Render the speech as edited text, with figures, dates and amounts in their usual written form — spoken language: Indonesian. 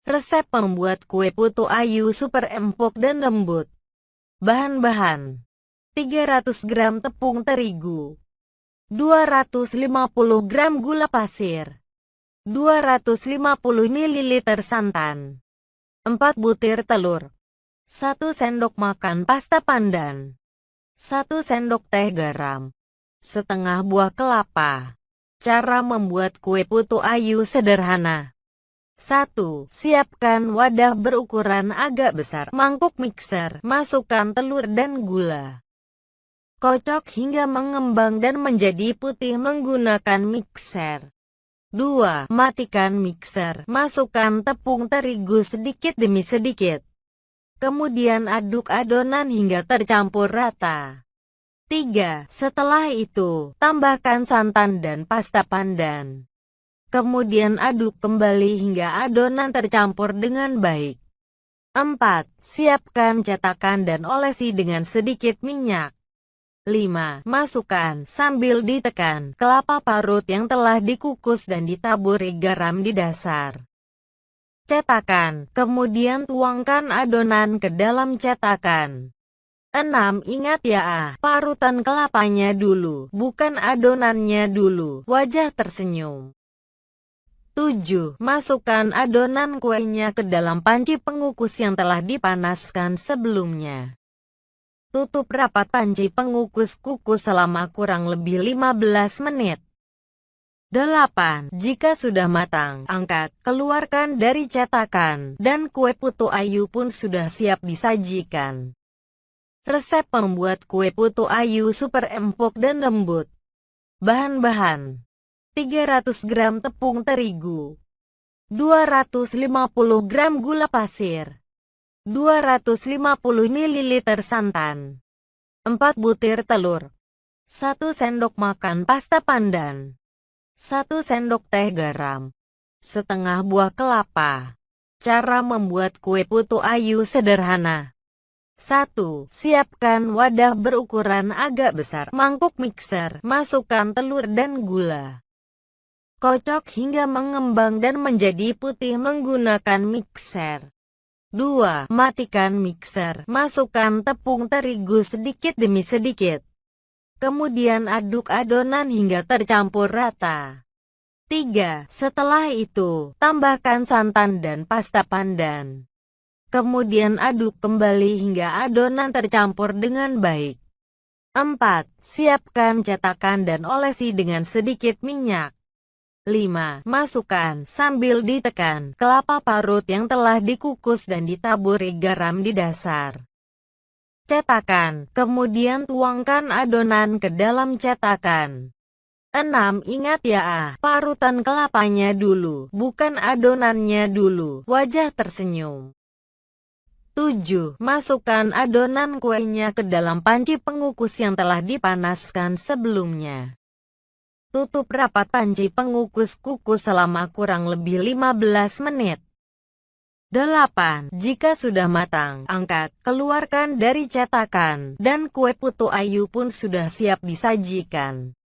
Resep membuat kue putu ayu super empuk dan lembut. Bahan-bahan: 300 gram tepung terigu, 250 gram gula pasir, 250 ml santan, 4 butir telur, 1 sendok makan pasta pandan, 1 sendok teh garam, setengah buah kelapa. Cara membuat kue putu ayu sederhana. 1. Siapkan wadah berukuran agak besar. Mangkuk mixer. Masukkan telur dan gula. Kocok hingga mengembang dan menjadi putih menggunakan mixer. 2. Matikan mixer. Masukkan tepung terigu sedikit demi sedikit. Kemudian aduk adonan hingga tercampur rata. 3. Setelah itu, tambahkan santan dan pasta pandan. Kemudian aduk kembali hingga adonan tercampur dengan baik. 4. Siapkan cetakan dan olesi dengan sedikit minyak. 5. Masukkan, sambil ditekan, kelapa parut yang telah dikukus dan ditaburi garam di dasar cetakan. Kemudian tuangkan adonan ke dalam cetakan. 6. Ingat ya, parutan kelapanya dulu, bukan adonannya dulu. Wajah tersenyum. 7. Masukkan adonan kuenya ke dalam panci pengukus yang telah dipanaskan sebelumnya. Tutup rapat panci pengukus kukus selama kurang lebih 15 menit. 8. Jika sudah matang, angkat, keluarkan dari cetakan, dan kue putu ayu pun sudah siap disajikan. Resep membuat kue putu ayu super empuk dan lembut. Bahan-bahan: 300 gram tepung terigu, 250 gram gula pasir, 250 ml santan, 4 butir telur, 1 sendok makan pasta pandan, 1 sendok teh garam, setengah buah kelapa. Cara membuat kue putu ayu sederhana. 1. Siapkan wadah berukuran agak besar. Mangkuk mixer. Masukkan telur dan gula. Kocok hingga mengembang dan menjadi putih menggunakan mixer. 2. Matikan mixer. Masukkan tepung terigu sedikit demi sedikit. Kemudian aduk adonan hingga tercampur rata. 3. Setelah itu, tambahkan santan dan pasta pandan. Kemudian aduk kembali hingga adonan tercampur dengan baik. 4. Siapkan cetakan dan olesi dengan sedikit minyak. 5. Masukkan, sambil ditekan, kelapa parut yang telah dikukus dan ditaburi garam di dasar cetakan. Kemudian tuangkan adonan ke dalam cetakan. 6. Ingat ya, parutan kelapanya dulu, bukan adonannya dulu. Wajah tersenyum. 7. Masukkan adonan kuenya ke dalam panci pengukus yang telah dipanaskan sebelumnya. Tutup rapat panci pengukus kukus selama kurang lebih 15 menit. 8. Jika sudah matang, angkat, keluarkan dari cetakan, dan kue putu ayu pun sudah siap disajikan.